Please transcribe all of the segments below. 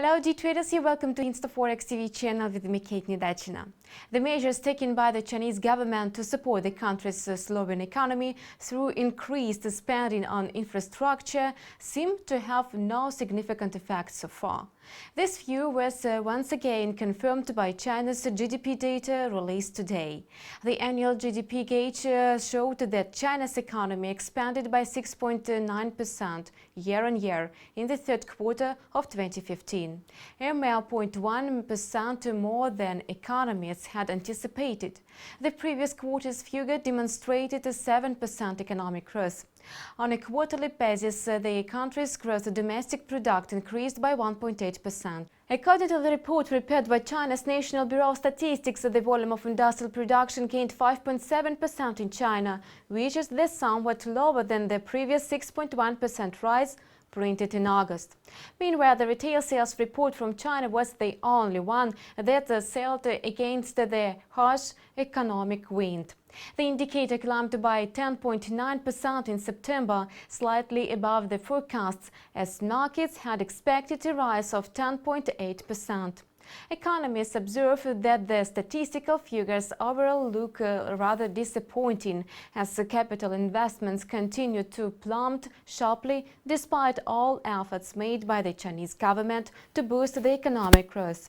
Hello D-traders, you're welcome to ИнстаФорекс TV channel with me, Kate Nedachina. The measures taken by the Chinese government to support the country's slowing economy through increased spending on infrastructure seem to have no significant effect so far. This view was once again confirmed by China's GDP data released today. The annual GDP gauge showed that China's economy expanded by 6.9% year-on-year in the third quarter of 2015, a mere 0.1% more than economists had anticipated. The previous quarter's figure demonstrated a 7% economic growth. On a quarterly basis, the country's gross domestic product increased by 1.8%. According to the report prepared by China's National Bureau of Statistics, the volume of industrial production gained 5.7% in China, which is somewhat lower than the previous 6.1% rise printed in August. Meanwhile, the retail sales report from China was the only one that sailed against the harsh economic wind. The indicator climbed by 10.9% in September, slightly above the forecasts, as markets had expected a rise of 10.8%. Economists observe that the statistical figures overall look rather disappointing, as capital investments continue to plummet sharply despite all efforts made by the Chinese government to boost the economic growth.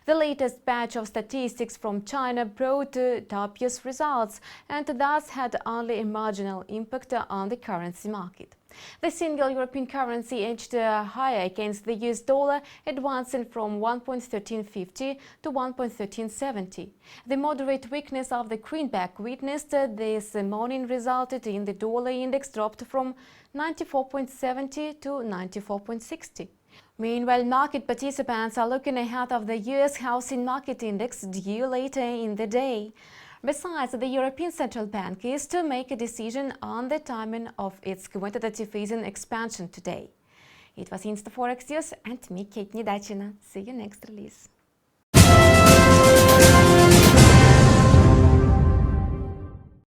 The latest batch of statistics from China brought dubious results and thus had only a marginal impact on the currency market. The single European currency edged higher against the US dollar, advancing from 1.1350 to 1.1370. The moderate weakness of the greenback witnessed this morning resulted in the dollar index dropped from 94.70 to 94.60. Meanwhile, market participants are looking ahead of the US housing market index due later in the day. Besides, the European Central Bank is to make a decision on the timing of its quantitative easing expansion today. It was ИнстаФорекс News and me, Kate Nedachina. See you next release.